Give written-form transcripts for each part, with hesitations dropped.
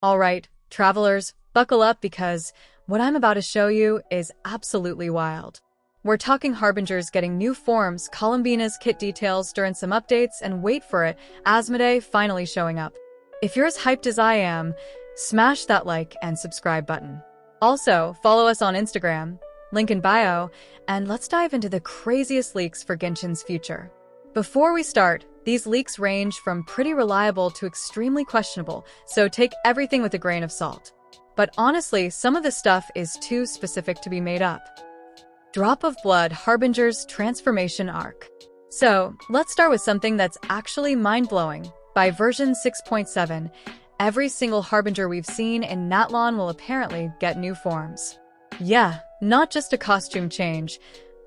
Alright, travelers, buckle up because what I'm about to show you is absolutely wild. We're talking Harbingers getting new forms, Coulmbina's kit details during some updates, and wait for it, Asmody finally showing up. If you're as hyped as I am, smash that like and subscribe button. Also, follow us on Instagram, link in bio, and let's dive into the craziest leaks for Genshin's future. Before we start, these leaks range from pretty reliable to extremely questionable, so take everything with a grain of salt. But honestly, some of the stuff is too specific to be made up. Drop of Blood Harbinger's Transformation Arc. So, let's start with something that's actually mind-blowing. By version 6.7, every single Harbinger we've seen in Natlan will apparently get new forms. Yeah, not just a costume change.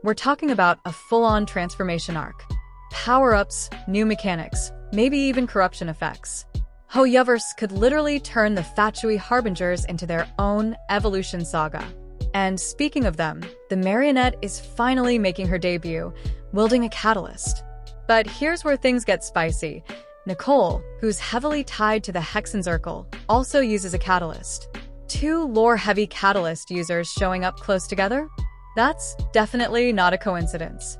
We're talking about a full-on transformation arc. Power-ups, new mechanics, maybe even corruption effects. Hoyoverse could literally turn the Fatui Harbingers into their own evolution saga. And speaking of them, the Marionette is finally making her debut, wielding a catalyst. But here's where things get spicy. Nicole, who's heavily tied to the Hexenzirkel, also uses a catalyst. Two lore-heavy catalyst users showing up close together? That's definitely not a coincidence.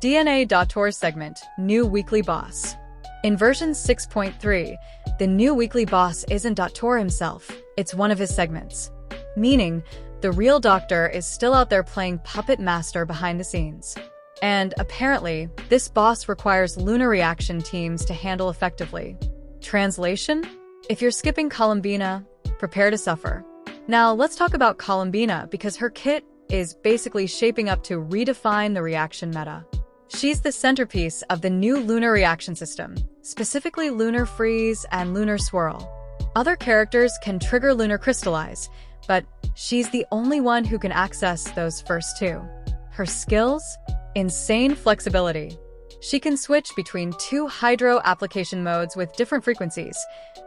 DNA Dator's segment, New Weekly Boss. In version 6.3, the new weekly boss isn't Dator himself, it's one of his segments. Meaning, the real Doctor is still out there playing puppet master behind the scenes. And apparently, this boss requires lunar reaction teams to handle effectively. Translation? If you're skipping Coulmbina, prepare to suffer. Now, let's talk about Coulmbina because her kit is basically shaping up to redefine the reaction meta. She's the centerpiece of the new lunar reaction system, specifically Lunar Freeze and Lunar Swirl. Other characters can trigger Lunar Crystallize, but she's the only one who can access those first two. Her skills? Insane flexibility. She can switch between two hydro application modes with different frequencies,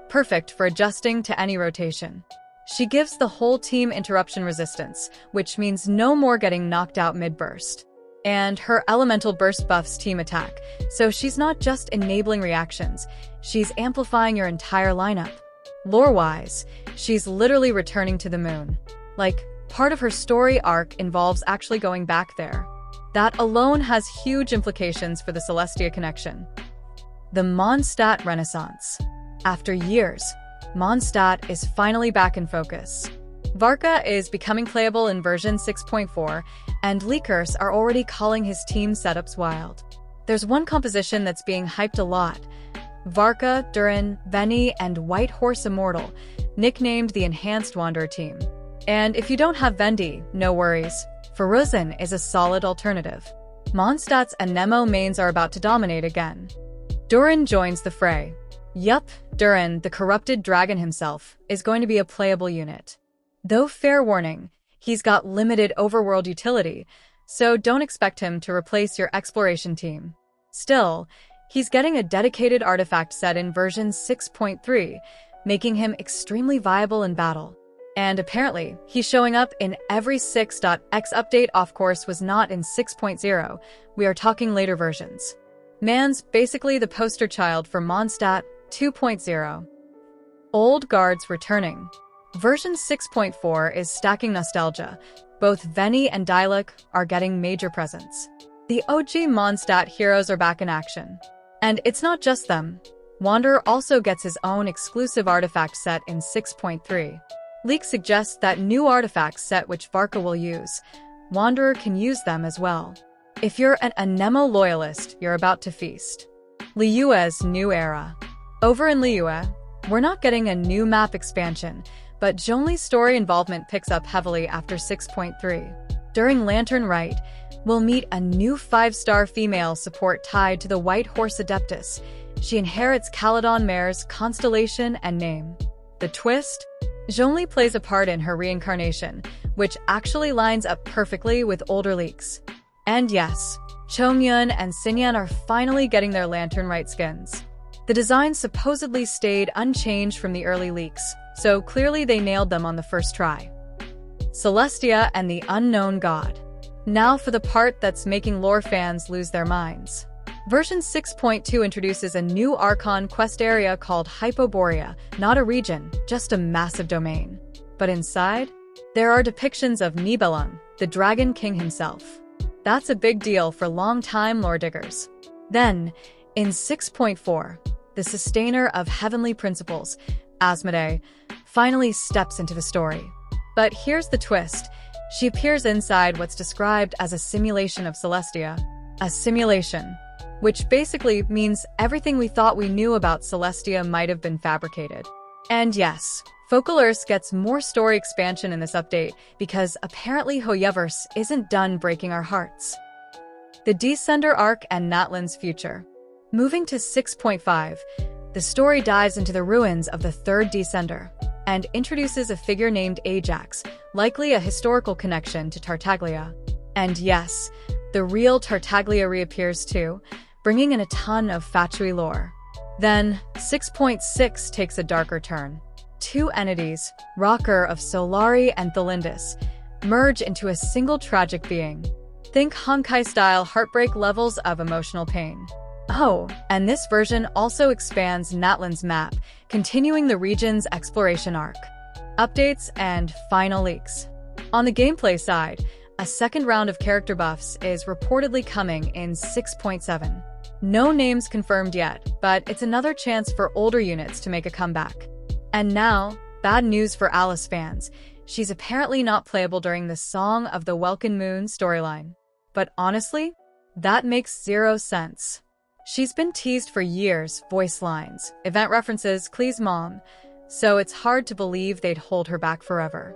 perfect for adjusting to any rotation. She gives the whole team interruption resistance, which means no more getting knocked out mid-burst. And her elemental burst buffs team attack, so she's not just enabling reactions, she's amplifying your entire lineup. Lore-wise, she's literally returning to the moon. Like, part of her story arc involves actually going back there. That alone has huge implications for the Celestia connection. The Mondstadt Renaissance. After years, Mondstadt is finally back in focus. Varka is becoming playable in version 6.4, and leakers are already calling his team setups wild. There's one composition that's being hyped a lot. Varka, Durin, Veni, and White Horse Immortal, nicknamed the Enhanced Wanderer team. And if you don't have Vendi, no worries. Feruzin is a solid alternative. Mondstadt's Anemo mains are about to dominate again. Durin joins the fray. Yup, Durin, the corrupted dragon himself, is going to be a playable unit. Though fair warning, he's got limited overworld utility, so don't expect him to replace your exploration team. Still, he's getting a dedicated artifact set in version 6.3, making him extremely viable in battle. And apparently, he's showing up in every 6.x update. Of course, was not in 6.0, we are talking later versions. Man's basically the poster child for Mondstadt 2.0. Old guards returning. Version 6.4 is stacking nostalgia. Both Veni and Dialog are getting major presence. The OG Mondstadt heroes are back in action. And it's not just them. Wanderer also gets his own exclusive artifact set in 6.3. Leaks suggest that new artifact set which Varka will use. Wanderer can use them as well. If you're an Anemo loyalist, you're about to feast. Liyue's new era. Over in Liyue, we're not getting a new map expansion, but Zhongli's story involvement picks up heavily after 6.3. During Lantern Rite, we'll meet a new 5-star female support tied to the White Horse Adeptus. She inherits Caledon Mare's constellation and name. The twist? Zhongli plays a part in her reincarnation, which actually lines up perfectly with older leaks. And yes, Chomyun and Xinyan are finally getting their Lantern Rite skins. The designs supposedly stayed unchanged from the early leaks, so clearly they nailed them on the first try. Celestia and the Unknown God. Now for the part that's making lore fans lose their minds. Version 6.2 introduces a new Archon quest area called Hypoborea, not a region, just a massive domain. But inside, there are depictions of Nibelung, the Dragon King himself. That's a big deal for long-time lore diggers. Then, in 6.4, the sustainer of heavenly principles, Asmody, finally steps into the story. But here's the twist. She appears inside what's described as a simulation of Celestia. A simulation, which basically means everything we thought we knew about Celestia might have been fabricated. And yes, Focal Earth gets more story expansion in this update because apparently Hoyoverse isn't done breaking our hearts. The Descender arc and Natlan's future. Moving to 6.5, the story dives into the ruins of the third Descender and introduces a figure named Ajax, likely a historical connection to Tartaglia. And yes, the real Tartaglia reappears too, bringing in a ton of Fatui lore. Then, 6.6 takes a darker turn. Two entities, Rocker of Solari and Thalindus, merge into a single tragic being. Think Honkai-style heartbreak levels of emotional pain. Oh, and this version also expands Natlan's map, continuing the region's exploration arc. Updates and final leaks. On the gameplay side, a second round of character buffs is reportedly coming in 6.7. No names confirmed yet, but it's another chance for older units to make a comeback. And now, bad news for Alice fans. She's apparently not playable during the Song of the Welkin Moon storyline. But honestly, that makes zero sense. She's been teased for years, voice lines, event references, Klee's mom, so it's hard to believe they'd hold her back forever.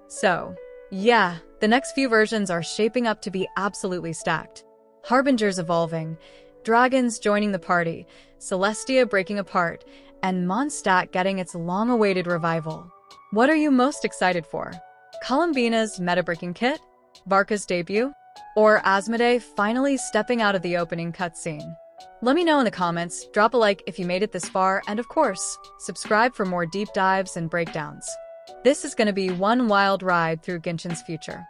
So, yeah, the next few versions are shaping up to be absolutely stacked. Harbingers evolving, dragons joining the party, Celestia breaking apart, and Mondstadt getting its long-awaited revival. What are you most excited for? Coulmbina's meta-breaking kit? Varka's debut? Or Asmody finally stepping out of the opening cutscene? Let me know in the comments, drop a like if you made it this far, and of course, subscribe for more deep dives and breakdowns. This is going to be one wild ride through Genshin's future.